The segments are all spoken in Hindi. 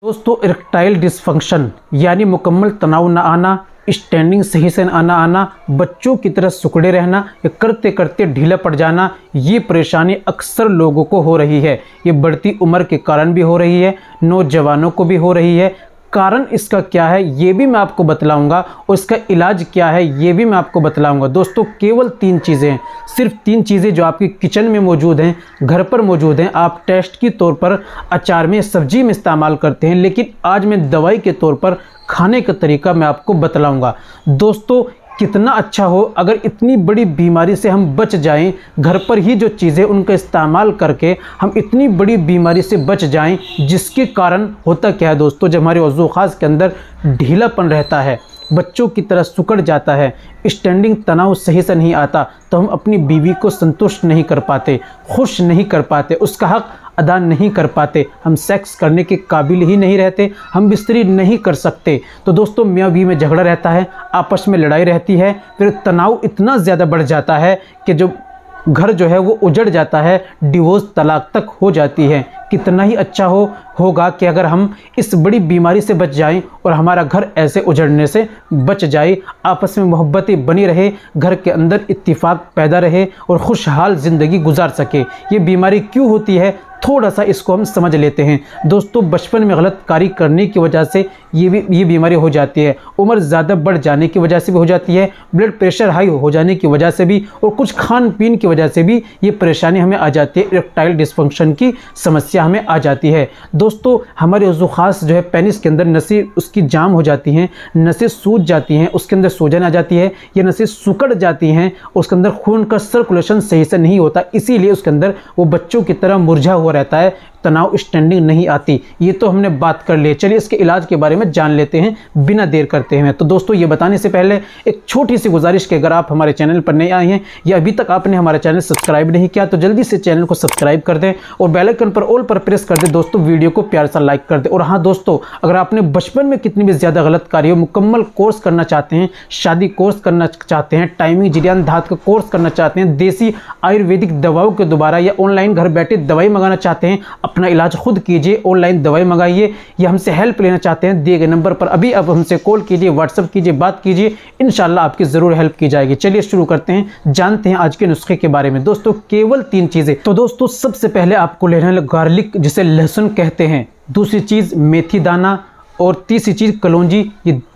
दोस्तों, इरेक्टाइल डिसफंक्शन यानी मुकम्मल तनाव न आना, स्टैंडिंग सही से आना आना, बच्चों की तरह सिकुड़े रहना या करते करते ढीला पड़ जाना, ये परेशानी अक्सर लोगों को हो रही है। ये बढ़ती उम्र के कारण भी हो रही है, नौजवानों को भी हो रही है। कारण इसका क्या है ये भी मैं आपको बतलाऊंगा और इसका इलाज क्या है ये भी मैं आपको बतलाऊंगा। दोस्तों, केवल 3 चीज़ें हैं, सिर्फ 3 चीज़ें जो आपकी किचन में मौजूद हैं, घर पर मौजूद हैं। आप टेस्ट के तौर पर अचार में, सब्जी में इस्तेमाल करते हैं, लेकिन आज मैं दवाई के तौर पर खाने का तरीका मैं आपको बतलाऊंगा। दोस्तों, कितना अच्छा हो अगर इतनी बड़ी बीमारी से हम बच जाएं, घर पर ही जो चीज़ें उनका इस्तेमाल करके हम इतनी बड़ी बीमारी से बच जाएं, जिसके कारण होता क्या है दोस्तों, जब हमारे वज़ू ख़ास के अंदर ढीलापन रहता है, बच्चों की तरह सिकुड़ जाता है, स्टैंडिंग तनाव सही से नहीं आता, तो हम अपनी बीवी को संतुष्ट नहीं कर पाते, खुश नहीं कर पाते, उसका हक अदा नहीं कर पाते, हम सेक्स करने के काबिल ही नहीं रहते, हम बिस्तरी नहीं कर सकते। तो दोस्तों, मियाँ बीवी में झगड़ा रहता है, आपस में लड़ाई रहती है, फिर तनाव इतना ज़्यादा बढ़ जाता है कि जो घर जो है वो उजड़ जाता है, डिवोर्स तलाक तक हो जाती है। कितना ही अच्छा होगा कि अगर हम इस बड़ी बीमारी से बच जाएं और हमारा घर ऐसे उजड़ने से बच जाए, आपस में मोहब्बतें बनी रहे, घर के अंदर इत्तिफाक पैदा रहे और खुशहाल ज़िंदगी गुजार सके। ये बीमारी क्यों होती है, थोड़ा सा इसको हम समझ लेते हैं। दोस्तों, बचपन में गलत कार्य करने की वजह से ये बीमारी हो जाती है, उम्र ज़्यादा बढ़ जाने की वजह से भी हो जाती है, ब्लड प्रेशर हाई हो जाने की वजह से भी, और कुछ खान पीन की वजह से भी ये परेशानी हमें आ जाती है, इरेक्टाइल डिसफंक्शन की समस्या हमें आ जाती है। दोस्तों, हमारे वज़ू ख़ास जो है पेनिस के अंदर नसें उसकी जाम हो जाती हैं, नसें सूज जाती हैं, उसके अंदर सूजन आ जाती है, ये नसें सिकुड़ जाती हैं, उसके अंदर खून का सर्कुलेशन सही से नहीं होता, इसीलिए उसके अंदर वो बच्चों की तरह मुरझा हुआ रहता है, तनाव स्टैंडिंग नहीं आती। ये तो हमने बात कर ली, चलिए इसके इलाज के बारे में जान लेते हैं बिना देर करते हुए। तो दोस्तों, ये बताने से पहले एक छोटी सी गुजारिश कि अगर आप हमारे चैनल पर नए आए हैं या अभी तक आपने हमारा चैनल सब्सक्राइब नहीं किया तो जल्दी से चैनल को सब्सक्राइब कर दें और बेल आइकन पर ऑल पर प्रेस कर दें। दोस्तों, वीडियो को प्यार सा लाइक कर दें। और हाँ दोस्तों, अगर आपने बचपन में कितनी भी ज़्यादा गलत कार्य हो, मुकम्मल कोर्स करना चाहते हैं, शादी कोर्स करना चाहते हैं, टाइमिंग जिरियान धात का कोर्स करना चाहते हैं, देसी आयुर्वेदिक दवाओं के द्वारा या ऑनलाइन घर बैठे दवाई मंगाना चाहते हैं, अपना इलाज खुद कीजिए, ऑनलाइन दवाई मंगाइए, या हमसे हेल्प लेना चाहते हैं, दिए गए नंबर पर अभी आप हमसे कॉल कीजिए, व्हाट्सएप कीजिए, बात कीजिए, इंशाल्लाह आपकी ज़रूर हेल्प की जाएगी। चलिए शुरू करते हैं, जानते हैं आज के नुस्खे के बारे में। दोस्तों, केवल 3 चीज़ें। तो दोस्तों, सबसे पहले आपको लेना है गार्लिक, जिसे लहसुन कहते हैं, दूसरी चीज़ मेथी दाना, और तीसरी चीज़ कलौंजी।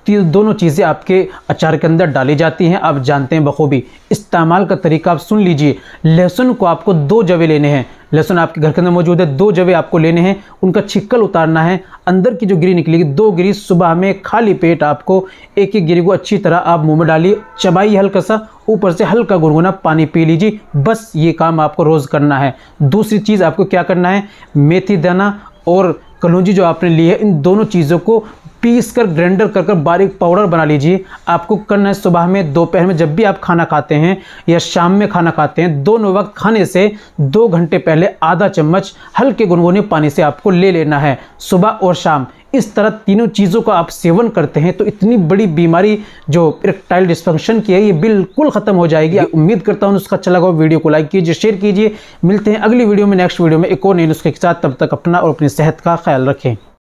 ये दोनों चीज़ें आपके अचार के अंदर डाली जाती हैं, आप जानते हैं बखूबी। इस्तेमाल का तरीका आप सुन लीजिए। लहसुन को आपको 2 जवे लेने हैं, लहसुन आपके घर के अंदर मौजूद है, 2 जवे आपको लेने हैं, उनका छिक्कल उतारना है, अंदर की जो गिरी निकलेगी 2 गिरी सुबह में खाली पेट आपको एक गिरी को अच्छी तरह आप मुंह में डालिए, चबाइए हल्का सा, ऊपर से हल्का गुनगुना पानी पी लीजिए। बस ये काम आपको रोज़ करना है। दूसरी चीज़ आपको क्या करना है, मेथी दाना और कलौंजी जो आपने ली है, इन दोनों चीज़ों को पीस कर ग्राइंडर कर बारीक पाउडर बना लीजिए। आपको करना है सुबह में, दोपहर में, जब भी आप खाना खाते हैं या शाम में खाना खाते हैं, दोनों वक्त खाने से 2 घंटे पहले आधा चम्मच हल्के गुनगुने पानी से आपको ले लेना है, सुबह और शाम। इस तरह तीनों चीज़ों का आप सेवन करते हैं तो इतनी बड़ी बीमारी जो इरेक्टाइल डिसफंक्शन की है ये बिल्कुल ख़त्म हो जाएगी। उम्मीद करता हूँ उसका अच्छा लगा। वीडियो को लाइक कीजिए, शेयर कीजिए। मिलते हैं अगली वीडियो में, नेक्स्ट वीडियो में एक और नए नुस्खे के साथ। तब तक अपना और अपनी सेहत का ख्याल रखें।